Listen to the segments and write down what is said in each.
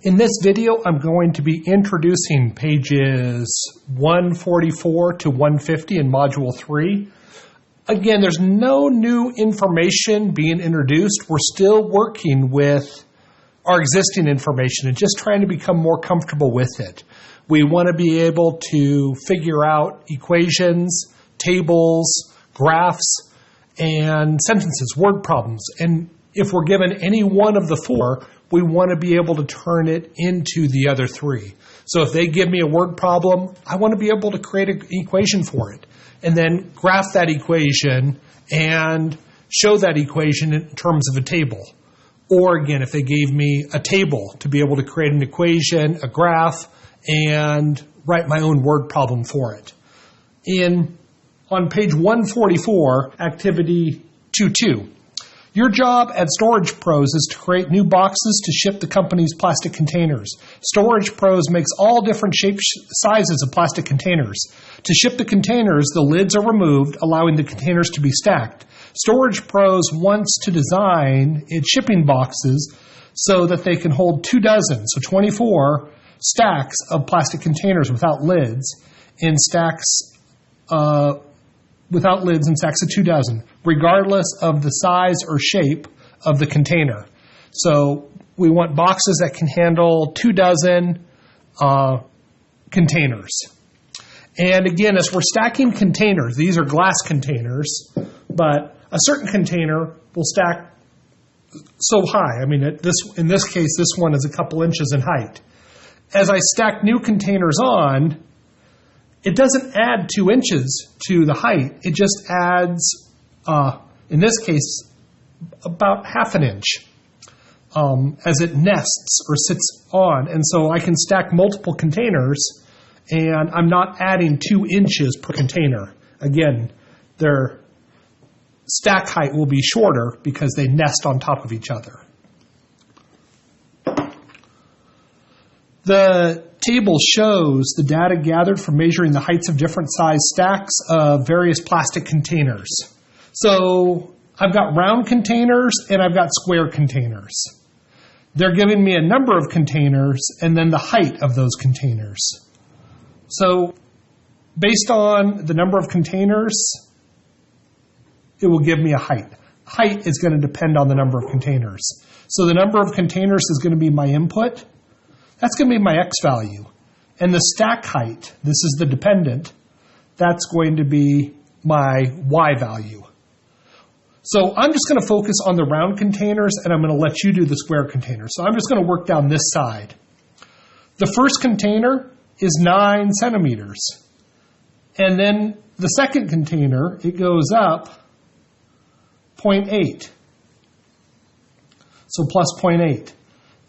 In this video, I'm going to be introducing pages 144 to 150 in Module 3. Again, there's no new information being introduced. We're still working with our existing information and just trying to become more comfortable with it. We want to be able to figure out equations, tables, graphs, and sentences, word problems. And if we're given any one of the four, we want to be able to turn it into the other three. So if they give me a word problem, I want to be able to create an equation for it and then graph that equation and show that equation in terms of a table. Or again, if they gave me a table to be able to create an equation, a graph, and write my own word problem for it. On page 144, activity 2.2. Your job at Storage Pros is to create new boxes to ship the company's plastic containers. Storage Pros makes all different shapes, sizes of plastic containers. To ship the containers, the lids are removed, allowing the containers to be stacked. Storage Pros wants to design its shipping boxes so that they can hold 24, so 24 stacks of plastic containers without lids in stacks without lids and stacks of 24, regardless of the size or shape of the container. So we want boxes that can handle 24 containers. And again, as we're stacking containers, these are glass containers, but a certain container will stack so high. I mean, in this case, this one is a couple inches in height. As I stack new containers on, it doesn't add 2 inches to the height. It just adds, in this case, about half an inch as it nests or sits on. And so I can stack multiple containers, and I'm not adding 2 inches per container. Again, their stack height will be shorter because they nest on top of each other. The table shows the data gathered from measuring the heights of different size stacks of various plastic containers. So I've got round containers and I've got square containers. They're giving me a number of containers and then the height of those containers. So based on the number of containers, it will give me a height. Height is going to depend on the number of containers. So the number of containers is going to be my input. That's going to be my x value. And the stack height, this is the dependent, that's going to be my y value. So I'm just going to focus on the round containers, and I'm going to let you do the square containers. So I'm just going to work down this side. The first container is 9 centimeters. And then the second container, it goes up 0.8. So plus 0.8.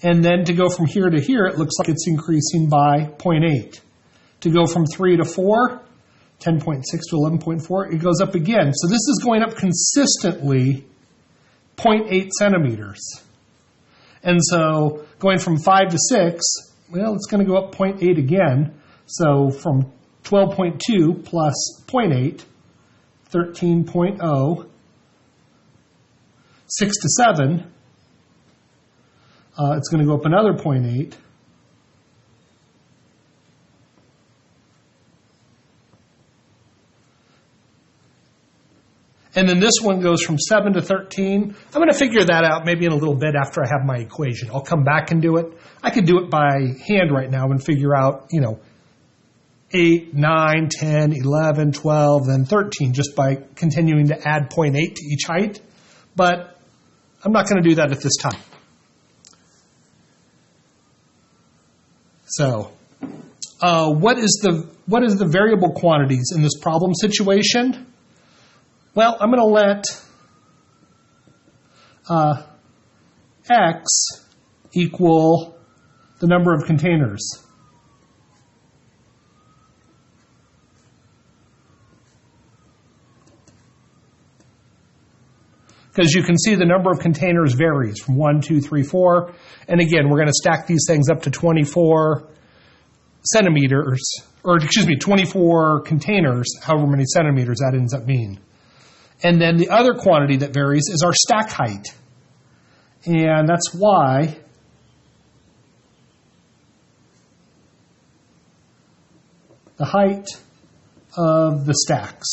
And then to go from here to here, it looks like it's increasing by 0.8. To go from 3 to 4, 10.6 to 11.4, it goes up again. So this is going up consistently 0.8 centimeters. And so going from 5 to 6, well, it's going to go up 0.8 again. So from 12.2 plus 0.8, 13.0, 6 to 7, it's going to go up another 0.8. And then this one goes from 7 to 13. I'm going to figure that out maybe in a little bit after I have my equation. I'll come back and do it. I could do it by hand right now and figure out, 8, 9, 10, 11, 12, then 13 just by continuing to add 0.8 to each height. But I'm not going to do that at this time. So, what is the variable quantities in this problem situation? Well, I'm going to let x equal the number of containers. Because you can see the number of containers varies from 1, 2, 3, 4. And again, we're going to stack these things up to 24 centimeters, or 24 containers, however many centimeters that ends up being. And then the other quantity that varies is our stack height. And that's why the height of the stacks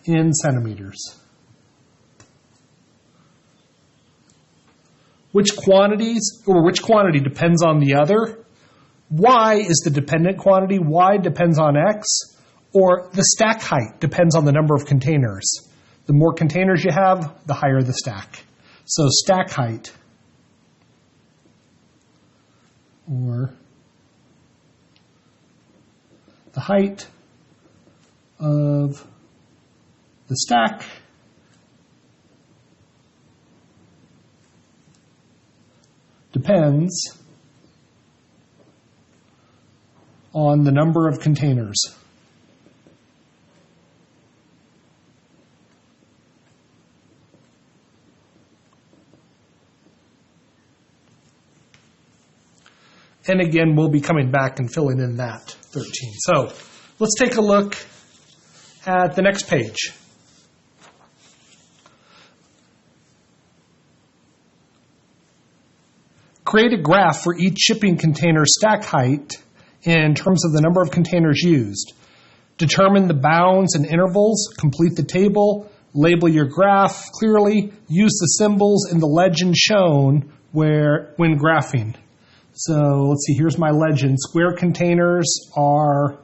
in centimeters. Which quantity depends on the other? Y is the dependent quantity, Y depends on X, or the stack height depends on the number of containers. The more containers you have, the higher the stack. So stack height, or the height of the stack depends on the number of containers. And again, we'll be coming back and filling in that 13. So let's take a look at the next page. Create a graph for each shipping container stack height in terms of the number of containers used. Determine the bounds and intervals, complete the table, label your graph clearly, use the symbols in the legend shown when graphing. So let's see, here's my legend. Square containers I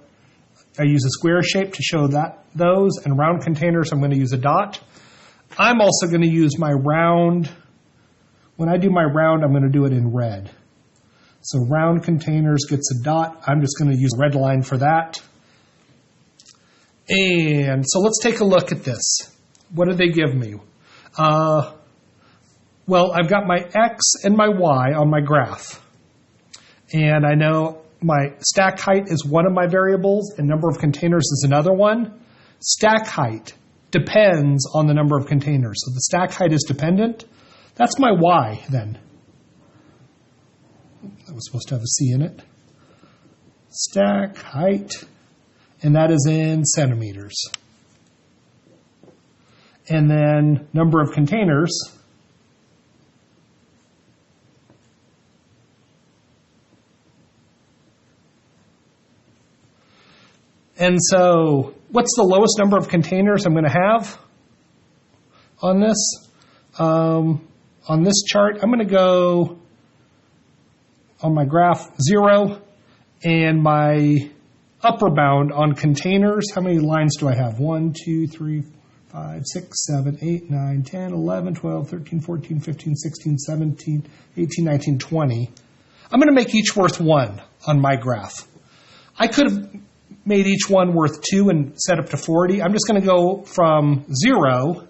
use a square shape to show those, and round containers I'm going to use a dot. I'm also going to use my round. When I do my round, I'm going to do it in red. So round containers gets a dot. I'm just going to use a red line for that. And so let's take a look at this. What did they give me? Well, I've got my X and my Y on my graph. And I know my stack height is one of my variables and number of containers is another one. Stack height depends on the number of containers. So the stack height is dependent. That's my Y then. That was supposed to have a C in it. Stack height, and that is in centimeters. And then number of containers. And so what's the lowest number of containers I'm going to have on this? On this chart, I'm going to go on my graph 0, and my upper bound on containers, how many lines do I have? 1, 2, 3, 5, 6, 7, 8, 9, 10, 11, 12, 13, 14, 15, 16, 17, 18, 19, 20. I'm going to make each worth 1 on my graph. I could have made each one worth 2 and set up to 40. I'm just going to go from 0,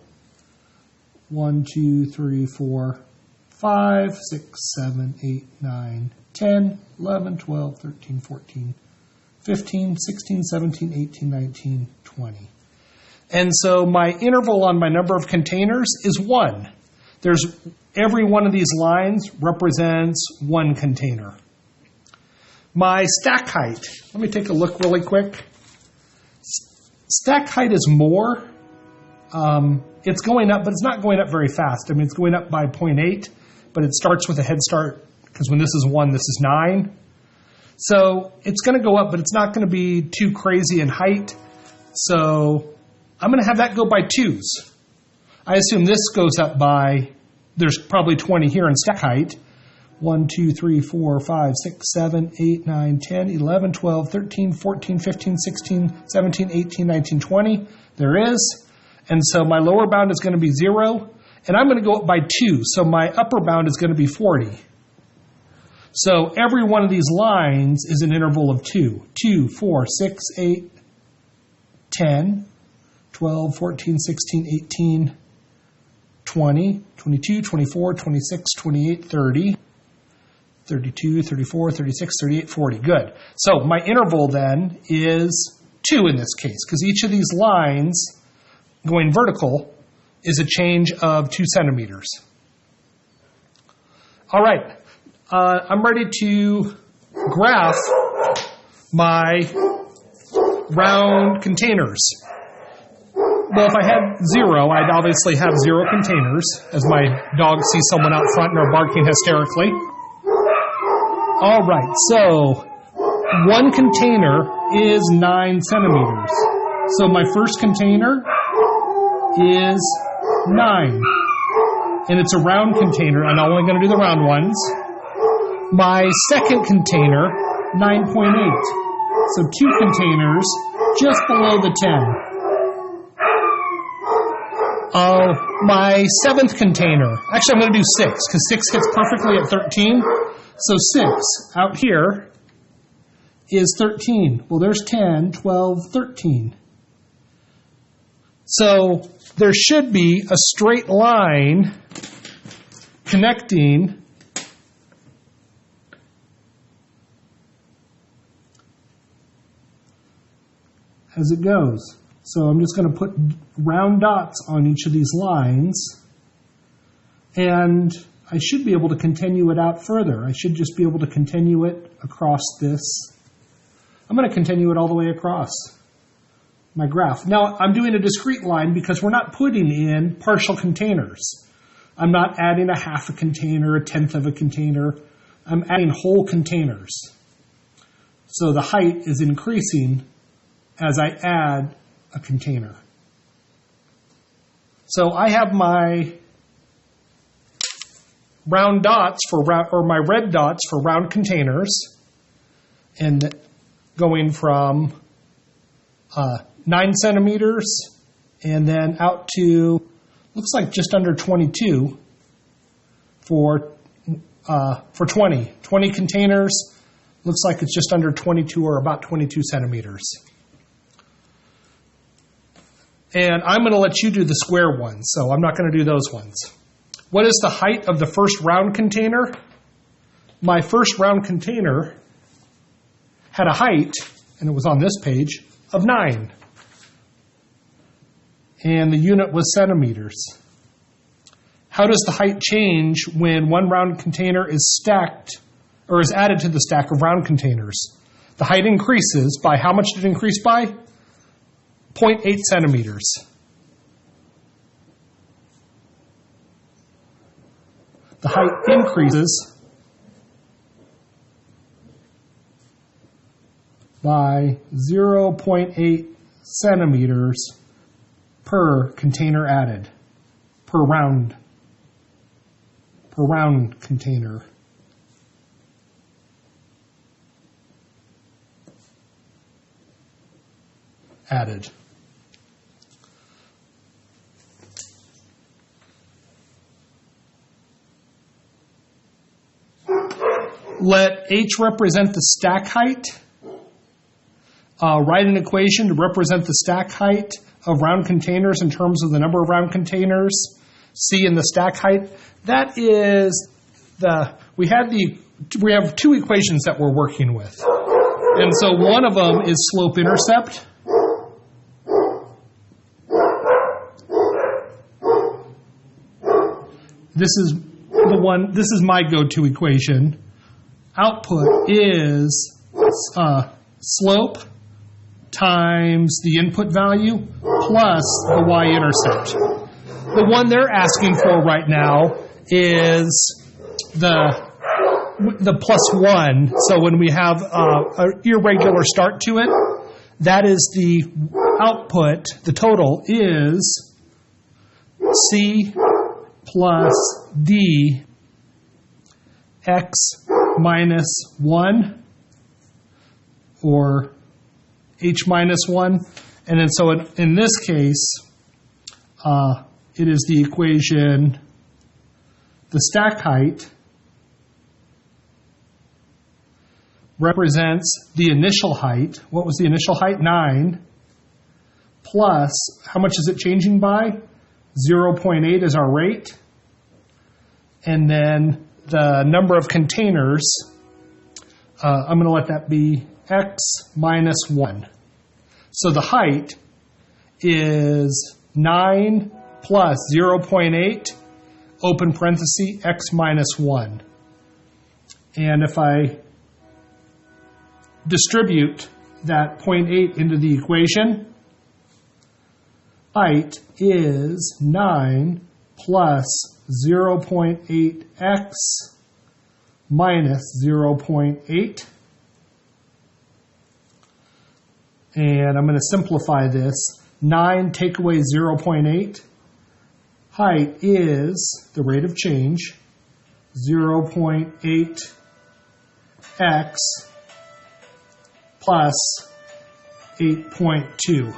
1, 2, 3, 4, 5, 6, 7, 8, 9, 10, 11, 12, 13, 14, 15, 16, 17, 18, 19, 20. And so my interval on my number of containers is 1. Every one of these lines represents 1 container. My stack height, let me take a look really quick. Stack height is more. It's going up, but it's not going up very fast. I mean, it's going up by 0.8, but it starts with a head start, because when this is 1, this is 9. So it's going to go up, but it's not going to be too crazy in height. So I'm going to have that go by 2s. I assume this goes up by, there's probably 20 here in stack height. 1, 2, 3, 4, 5, 6, 7, 8, 9, 10, 11, 12, 13, 14, 15, 16, 17, 18, 19, 20. There is. And so my lower bound is going to be 0, and I'm going to go up by 2. So my upper bound is going to be 40. So every one of these lines is an interval of 2. 2, 4, 6, 8, 10, 12, 14, 16, 18, 20, 22, 24, 26, 28, 30, 32, 34, 36, 38, 40. Good. So my interval then is 2 in this case, because each of these lines going vertical is a change of 2 centimeters. All right. I'm ready to graph my round containers. Well, if I had 0, I'd obviously have 0 containers, as my dog sees someone out front and are barking hysterically. All right, so one container is 9 centimeters. So my first container is 9. And it's a round container, and I'm only going to do the round ones. My second container, 9.8. So 2 containers just below the 10. My seventh container, actually I'm going to do 6, because 6 hits perfectly at 13. So 6 out here is 13. Well, there's 10, 12, 13. So there should be a straight line connecting as it goes. So I'm just going to put round dots on each of these lines, and I should be able to continue it out further. I should just be able to continue it across this. I'm going to continue it all the way across my graph. Now, I'm doing a discrete line because we're not putting in partial containers. I'm not adding a half a container, a tenth of a container. I'm adding whole containers. So the height is increasing as I add a container. So I have my round dots for round, or my red dots for round containers, and going from 9 centimeters and then out to, looks like just under 22 for 20 containers. Looks like it's just under 22 or about 22 centimeters. And I'm going to let you do the square ones, so I'm not going to do those ones. What is the height of the first round container? My first round container had a height, and it was on this page, of 9. And the unit was centimeters. How does the height change when one round container is stacked or is added to the stack of round containers? The height increases by, how much did it increase by? 0.8 centimeters. The height increases by 0.8 centimeters per container added, per round container. Added. Let H represent the stack height. Write an equation to represent the stack height of round containers in terms of the number of round containers. C in the stack height. That is we have 2 equations that we're working with. And so one of them is slope intercept. This is my go-to equation. Output is slope times the input value plus the y-intercept. The one they're asking for right now is the plus 1. So when we have an irregular start to it, that is the output. The total is C plus D x minus 1 or h minus 1. And then so in this case, it is the equation, the stack height represents the initial height. What was the initial height? 9. Plus, how much is it changing by? 0.8 is our rate. And then the number of containers, I'm going to let that be x minus 1. So the height is 9 plus 0.8, open parenthesis, x minus 1. And if I distribute that 0.8 into the equation, height is 9 plus 0.8x minus 0.8. And I'm going to simplify this. 9 take away 0.8. Height is the rate of change, 0.8x plus 8.2.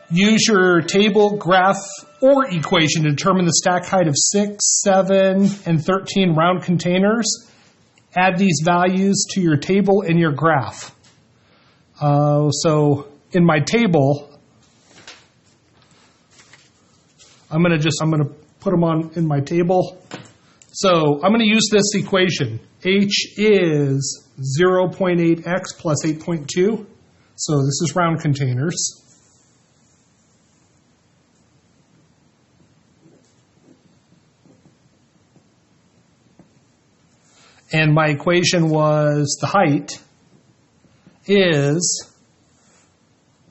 Use your table, graph, or equation to determine the stack height of 6, 7, and 13 round containers. Add these values to your table and your graph. So in my table, I'm going to put them on in my table. So I'm going to use this equation. H is 0.8x plus 8.2. So this is round containers. And my equation was the height is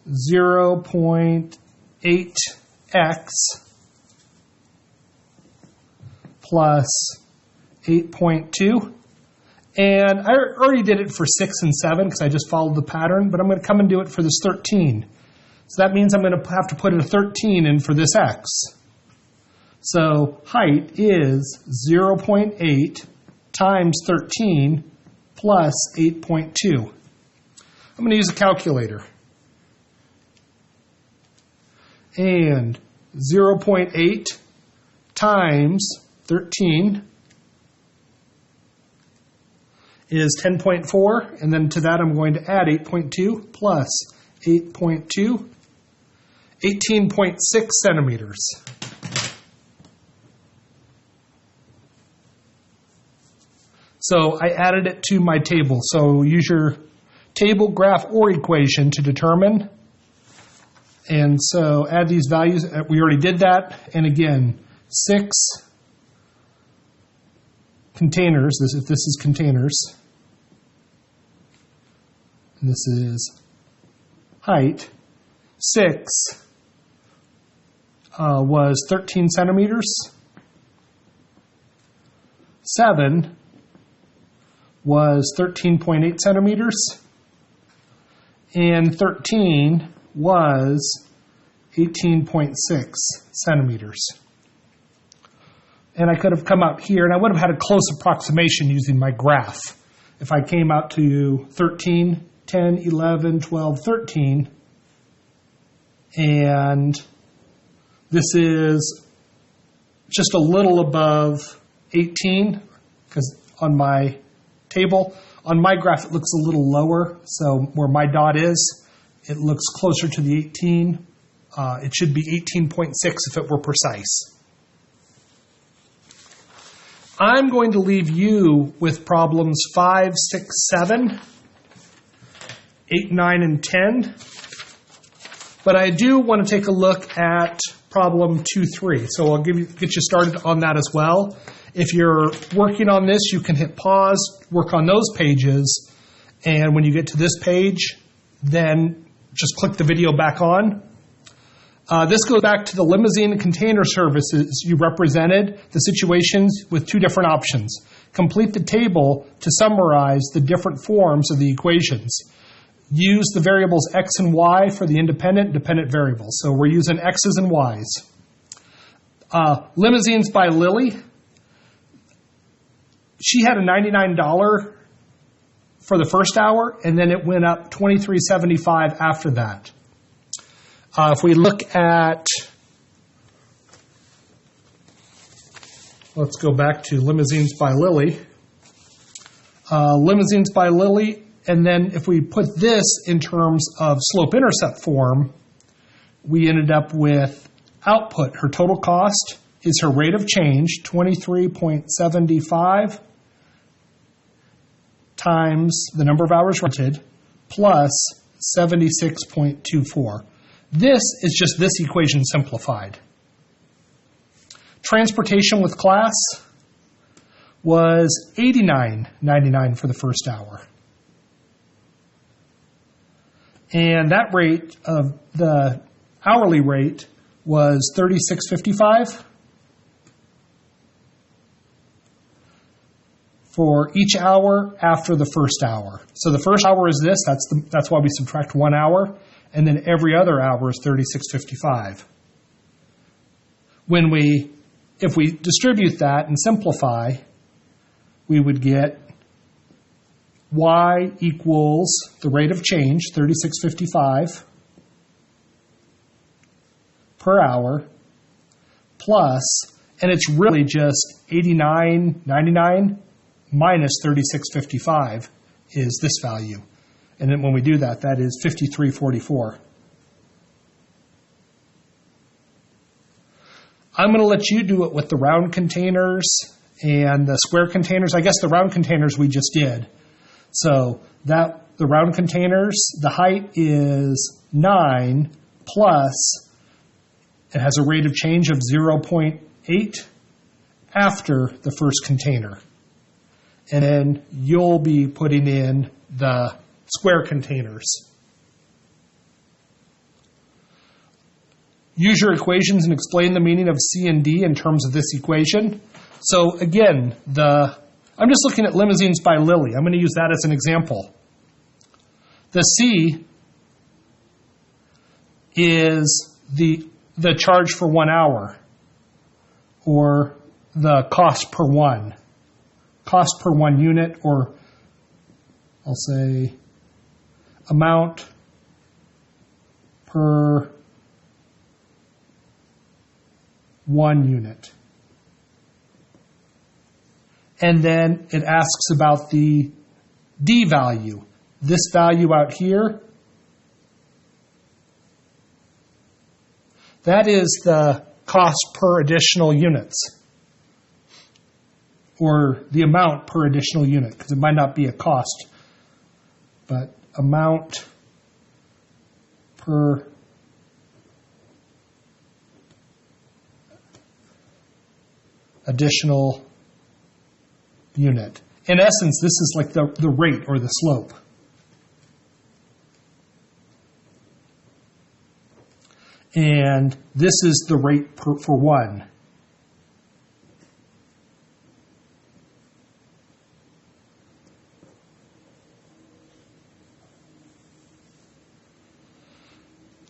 0.8x plus 8.2. And I already did it for 6 and 7 because I just followed the pattern, but I'm going to come and do it for this 13. So that means I'm going to have to put a 13 in for this x. So height is 0.8 times 13 plus 8.2. I'm going to use a calculator. And 0.8 times 13 is 10.4, and then to that I'm going to add 8.2 plus 8.2, 18.6 centimeters. So I added it to my table. So use your table, graph, or equation to determine. And so add these values. We already did that. And again, 6 containers. If this is containers. And this is height. 6 was 13 centimeters. 7 was 13.8 centimeters, and 13 was 18.6 centimeters. And I could have come out here, and I would have had a close approximation using my graph. If I came out to 13, 10, 11, 12, 13, and this is just a little above 18, because on my table. On my graph, it looks a little lower, so where my dot is, it looks closer to the 18. It should be 18.6 if it were precise. I'm going to leave you with problems 5, 6, 7, 8, 9, and 10. But I do want to take a look at problem 2, 3. So I'll get you started on that as well. If you're working on this, you can hit pause, work on those pages, and when you get to this page, then just click the video back on. This goes back to the limousine and container services you represented, the situations with 2 different options. Complete the table to summarize the different forms of the equations. Use the variables x and y for the independent and dependent variables. So we're using x's and y's. Limousines by Lily. She had a $99 for the first hour, and then it went up $23.75 after that. If we look at, let's go back to Limousines by Lily. Limousines by Lily, and then if we put this in terms of slope-intercept form, we ended up with output. Her total cost is her rate of change, 23.75 times the number of hours rented, plus 76.24. This is just this equation simplified. Transportation with class was $89.99 for the first hour. And that rate of the hourly rate was 36.55. For each hour after the first hour. So the first hour is this, that's why we subtract 1 hour, and then every other hour is 36.55. If we distribute that and simplify, we would get y equals the rate of change, 36.55 per hour, plus, and it's really just 89.99 minus 36.55 is this value. And then when we do that, that is 53.44. I'm going to let you do it with the round containers and the square containers. I guess the round containers we just did. So the round containers, the height is 9 plus, it has a rate of change of 0.8 after the first container. And then you'll be putting in the square containers. Use your equations and explain the meaning of C and D in terms of this equation. So again, I'm just looking at limousines by Lilly. I'm going to use that as an example. The C is the charge for 1 hour, or the cost per one. Cost per 1 unit, or I'll say amount per 1 unit. And then it asks about the D value. This value out here, that is the cost per additional units, or the amount per additional unit, because it might not be a cost, but amount per additional unit. In essence, this is like the rate or the slope. And this is the rate for 1.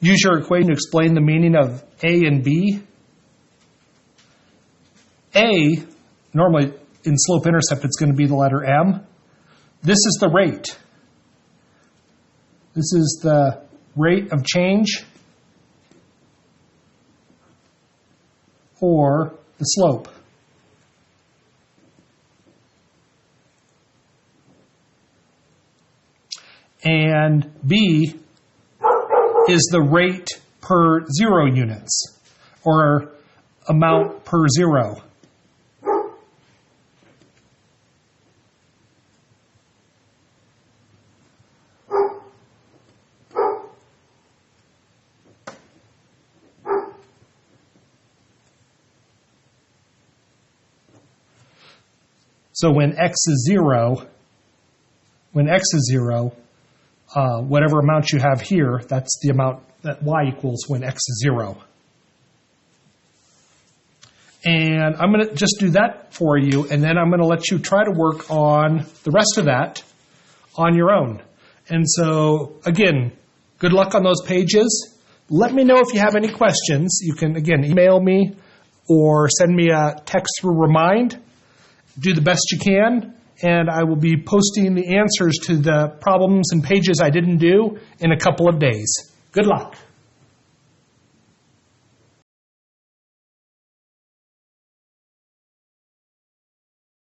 Use your equation to explain the meaning of A and B. A, normally in slope-intercept, it's going to be the letter M. This is the rate. This is the rate of change, or the slope. And B is the rate per 0 units, or amount per 0. So when x is 0, whatever amount you have here, that's the amount that y equals when x is 0. And I'm going to just do that for you, and then I'm going to let you try to work on the rest of that on your own. And so, again, good luck on those pages. Let me know if you have any questions. You can, again, email me or send me a text through Remind. Do the best you can, and I will be posting the answers to the problems and pages I didn't do in a couple of days. Good luck.